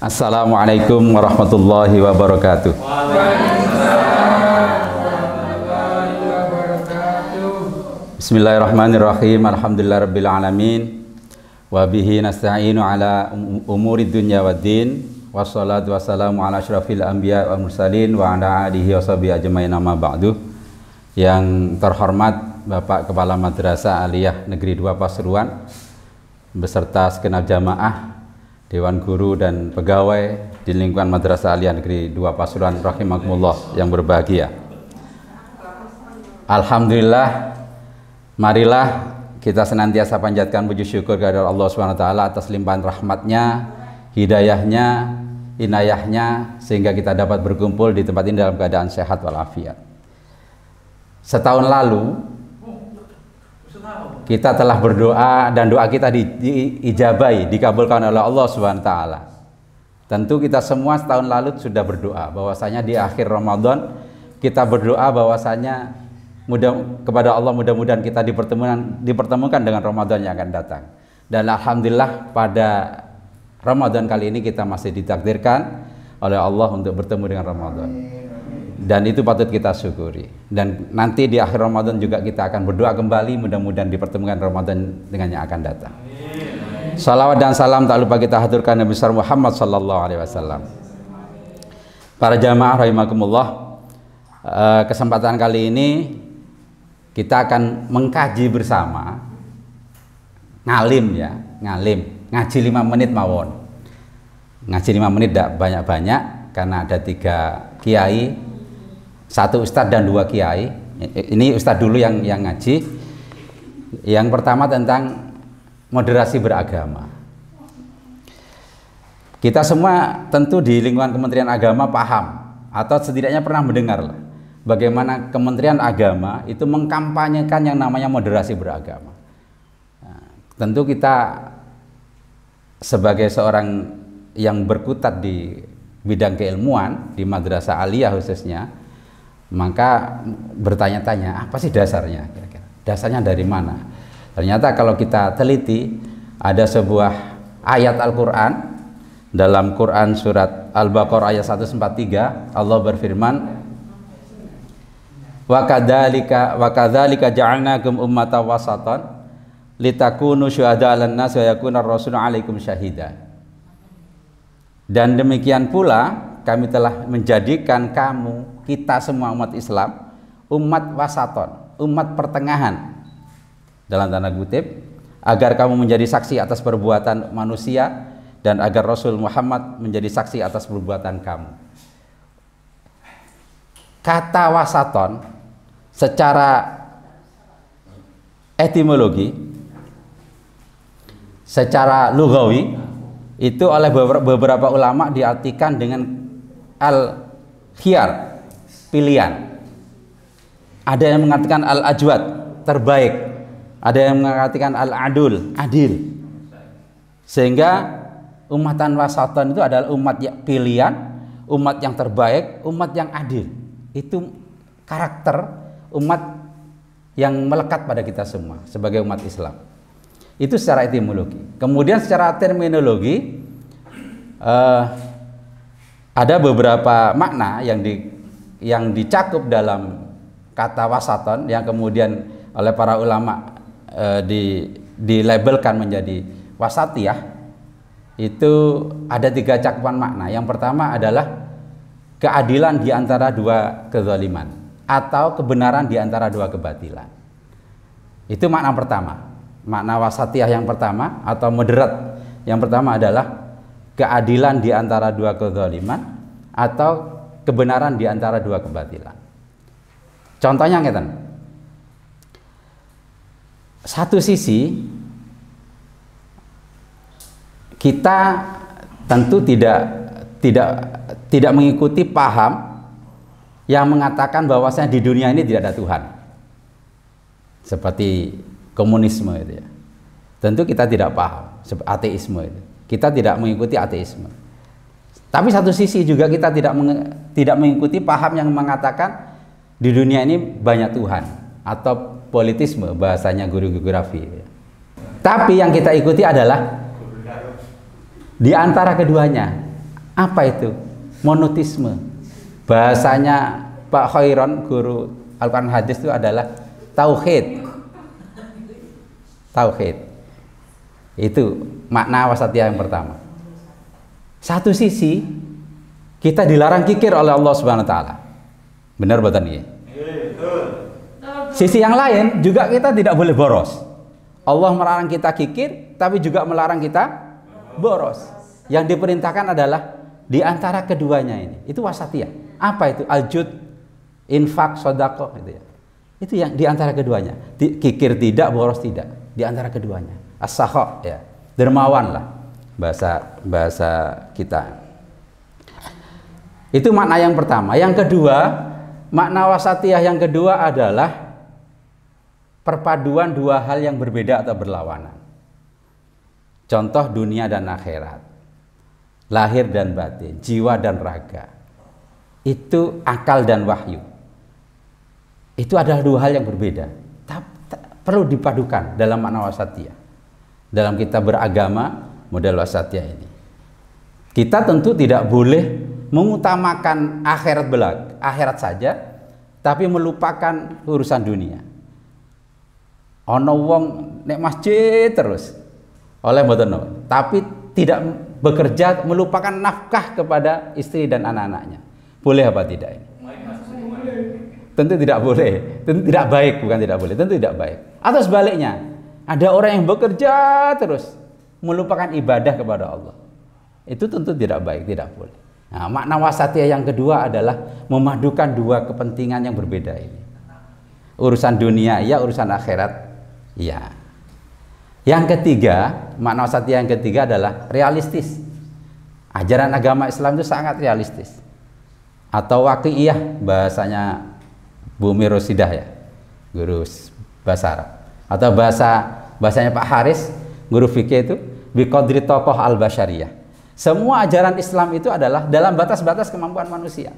Assalamualaikum warahmatullahi wabarakatuh. Bismillahirrahmanirrahim. Alhamdulillahirabbil alamin. Wa bihi nasta'inu ala umuri dunya waddin. Wassalatu wassalamu ala asyrafil anbiya wal mursalin wa ala alihi washabihi ajmain amma ba'du. Yang terhormat Bapak Kepala Madrasah Aliyah Negeri 2 Pasuruan beserta segenap jamaah, Dewan Guru dan pegawai di lingkungan Madrasah Aliyah Negeri 2 Pasuruan rahimakumullah yang berbahagia. Alhamdulillah, marilah kita senantiasa panjatkan puji syukur kepada Allah SWT atas limpahan rahmatnya, hidayahnya, inayahnya, sehingga kita dapat berkumpul di tempat ini dalam keadaan sehat walafiat. Setahun lalu kita telah berdoa dan doa kita diijabai, dikabulkan oleh Allah SWT. Tentu kita semua setahun lalu sudah berdoa bahwasanya di akhir Ramadan kita berdoa bahwasanya kepada Allah mudah-mudahan kita dipertemukan dengan Ramadan yang akan datang. Dan alhamdulillah pada Ramadan kali ini kita masih ditakdirkan oleh Allah untuk bertemu dengan Ramadan. Dan itu patut kita syukuri. Dan nanti di akhir Ramadan juga kita akan berdoa kembali, mudah-mudahan dipertemukan Ramadan dengan yang akan datang. Salawat dan salam tak lupa kita haturkan Nabi besar Muhammad sallallahu alaihi wasallam. Para jamaah rahimakumullah, kesempatan kali ini kita akan mengkaji bersama ngalim, ngaji 5 menit mawon. Ngaji 5 menit tidak banyak-banyak karena ada 3 kiai, 1 ustadz dan 2 kiai. Ini ustadz dulu yang ngaji. Yang pertama tentang moderasi beragama. Kita semua tentu di lingkungan Kementerian Agama paham atau setidaknya pernah mendengar lah, bagaimana Kementerian Agama itu mengkampanyekan yang namanya moderasi beragama. Nah, tentu kita sebagai seorang yang berkutat di bidang keilmuan di Madrasah Aliyah khususnya, maka bertanya-tanya apa sih dasarnya, kira-kira dasarnya dari mana. Ternyata kalau kita teliti ada sebuah ayat Al-Quran dalam Quran surat Al-Baqarah ayat 143. Allah berfirman, wa kadzalika ja'alnakum ummatan wasatan litakunu syuhada'a 'alan nas wa yakuna ar-rasulu 'alaikum syahida. Dan demikian pula kami telah menjadikan kamu, kita semua umat Islam, umat wasaton, umat pertengahan dalam tanda kutip, agar kamu menjadi saksi atas perbuatan manusia dan agar Rasul Muhammad menjadi saksi atas perbuatan kamu. Kata wasaton secara etimologi, secara lugawi, itu oleh beberapa ulama diartikan dengan al-khiyar, pilihan. Ada yang mengatakan al-ajwad, terbaik. Ada yang mengatakan al-adul, adil. Sehingga umatan wasatan itu adalah umat yang pilihan, umat yang terbaik, umat yang adil. Itu karakter umat yang melekat pada kita semua sebagai umat Islam. Itu secara etimologi. Kemudian secara terminologi ada beberapa makna yang dicakup dalam kata wasaton yang kemudian oleh para ulama dilabelkan menjadi wasatiyah. Itu ada 3 cakupan makna. Yang pertama adalah keadilan di antara 2 kezaliman atau kebenaran di antara 2 kebatilan. Itu makna pertama. Makna wasatiyah yang pertama atau moderat yang pertama adalah keadilan di antara 2 kezaliman atau kebenaran di antara 2 kebatilan. Contohnya ngeten. Satu sisi kita tentu tidak mengikuti paham yang mengatakan bahwasanya di dunia ini tidak ada Tuhan. Seperti komunisme itu ya. Tentu kita tidak paham ateisme itu. Kita tidak mengikuti ateisme. Tapi satu sisi juga kita tidak mengikuti paham yang mengatakan di dunia ini banyak Tuhan atau politisme bahasanya guru geografi. Tapi yang kita ikuti adalah di antara keduanya Apa itu? Monotisme. Bahasanya Pak Khairon, guru Al-Quran Hadis itu adalah tauhid. Tauhid. Itu makna wasatiyah yang pertama. Satu sisi kita dilarang kikir oleh Allah Subhanahu wa taala. Benar betul ini? Sisi yang lain juga kita tidak boleh boros. Allah melarang kita kikir, tapi juga melarang kita boros. Yang diperintahkan adalah di antara keduanya ini. Itu wasatiyah. Apa itu? Aljud, infak, sedekah gitu ya. Itu yang di antara keduanya. Kikir tidak, boros tidak. Di antara keduanya. As-sakha ya. Dermawan lah bahasa kita. Itu makna yang pertama. Yang kedua, makna wasatiyah yang kedua adalah perpaduan dua hal yang berbeda atau berlawanan. Contoh dunia dan akhirat, lahir dan batin, jiwa dan raga. Itu akal dan wahyu. Itu adalah dua hal yang berbeda. Perlu dipadukan dalam makna wasatiyah. Dalam kita beragama, model wasatiyah ini. Kita tentu tidak boleh mengutamakan akhirat saja, tapi melupakan urusan dunia. Ono wong nek masjid terus oleh mboten, tapi tidak bekerja, melupakan nafkah kepada istri dan anak-anaknya. Boleh apa tidak ini? Tentu tidak boleh. Tentu tidak baik, bukan tidak boleh. Tentu tidak baik. Atau sebaliknya, ada orang yang bekerja terus melupakan ibadah kepada Allah. Itu tentu tidak baik, tidak boleh. Nah, makna wasatiyah yang kedua adalah memadukan dua kepentingan yang berbeda ini. Urusan dunia ya, urusan akhirat ya. Yang ketiga, makna wasatiyah yang ketiga adalah realistis. Ajaran agama Islam itu sangat realistis. Atau waqi'iyah, bahasanya Bumi Rosidah ya, guru bahasa Arab. Atau bahasanya Pak Haris, guru fikih itu biqadri tokoh al-basyariyah. Semua ajaran Islam itu adalah dalam batas-batas kemampuan manusia.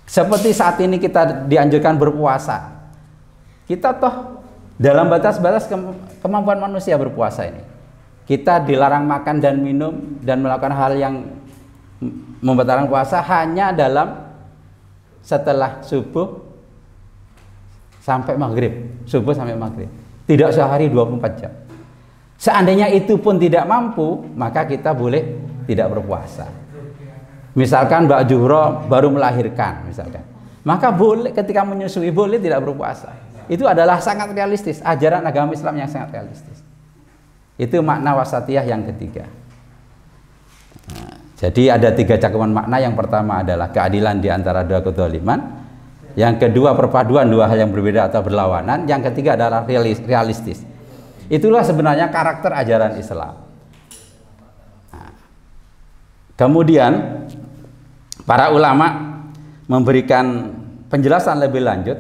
Seperti saat ini kita dianjurkan berpuasa. Kita toh dalam batas-batas kemampuan manusia berpuasa ini. Kita dilarang makan dan minum dan melakukan hal yang membatalkan puasa hanya dalam setelah subuh sampai maghrib. Subuh sampai maghrib. Tidak sehari 24 jam. Seandainya itu pun tidak mampu, maka kita boleh tidak berpuasa. Misalkan Mbak Juhro baru melahirkan, misalkan, maka boleh ketika menyusui boleh tidak berpuasa. Itu adalah sangat realistis, ajaran agama Islam yang sangat realistis. Itu makna wasatiyah yang ketiga. Nah, jadi ada tiga cakupan makna. Yang pertama adalah keadilan di antara dua kezaliman. Yang kedua perpaduan dua hal yang berbeda atau berlawanan. Yang ketiga adalah realistis. Itulah sebenarnya karakter ajaran Islam. Nah, kemudian para ulama memberikan penjelasan lebih lanjut.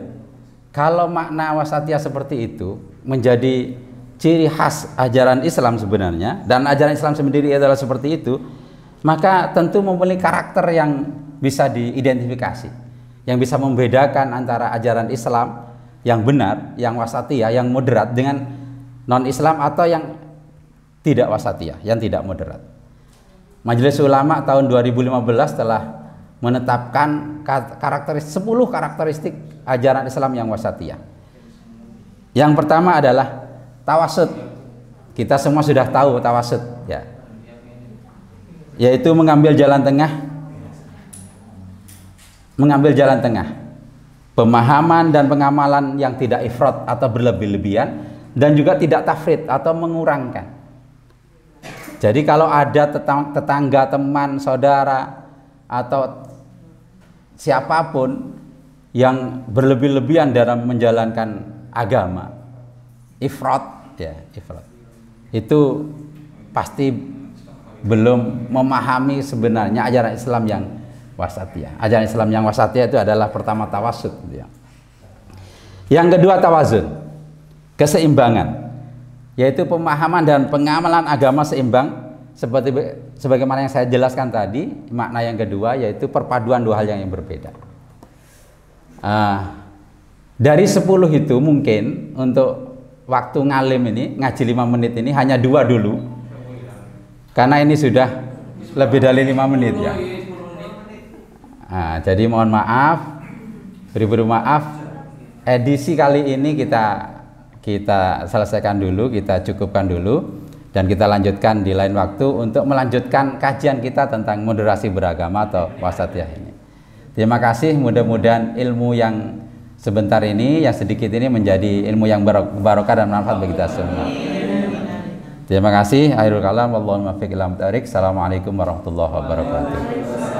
Kalau makna wasatiyah seperti itu menjadi ciri khas ajaran Islam sebenarnya, dan ajaran Islam sendiri adalah seperti itu, maka tentu mempunyai karakter yang bisa diidentifikasi, yang bisa membedakan antara ajaran Islam yang benar, yang wasatiyah, yang moderat dengan non-Islam atau yang tidak wasatiyah, yang tidak moderat. Majelis Ulama tahun 2015 telah menetapkan 10 karakteristik ajaran Islam yang wasatiyah. Yang pertama adalah tawasud. Kita semua sudah tahu tawasud ya. Yaitu mengambil jalan tengah. Mengambil jalan tengah. Pemahaman dan pengamalan yang tidak ifrat atau berlebih-lebihan, dan juga tidak tafrid atau mengurangkan. Jadi kalau ada tetangga, teman, saudara atau siapapun yang berlebih-lebihan dalam menjalankan agama, ifrat ya, ifrat, itu pasti belum memahami sebenarnya ajaran Islam yang wasatiyah. Ajaran Islam yang wasatiyah itu adalah pertama tawasud gitu ya. Yang kedua tawazun, keseimbangan, yaitu pemahaman dan pengamalan agama seimbang, seperti sebagaimana yang saya jelaskan tadi. Makna yang kedua yaitu perpaduan dua hal yang berbeda. Dari 10 itu mungkin untuk waktu ngalim ini, ngaji 5 menit ini hanya 2 dulu, karena ini sudah Lebih dari 5 menit ya. Nah, jadi mohon maaf, beri maaf. Edisi kali ini kita selesaikan dulu, kita cukupkan dulu, dan kita lanjutkan di lain waktu untuk melanjutkan kajian kita tentang moderasi beragama atau wasatiyah ini. Terima kasih, mudah-mudahan ilmu yang sebentar ini, yang sedikit ini menjadi ilmu yang barokah dan manfaat bagi kita semua. Terima kasih. Akhirul kalam, wallahul muwaffiq ila aqwamit thoriq. Assalamualaikum warahmatullahi wabarakatuh.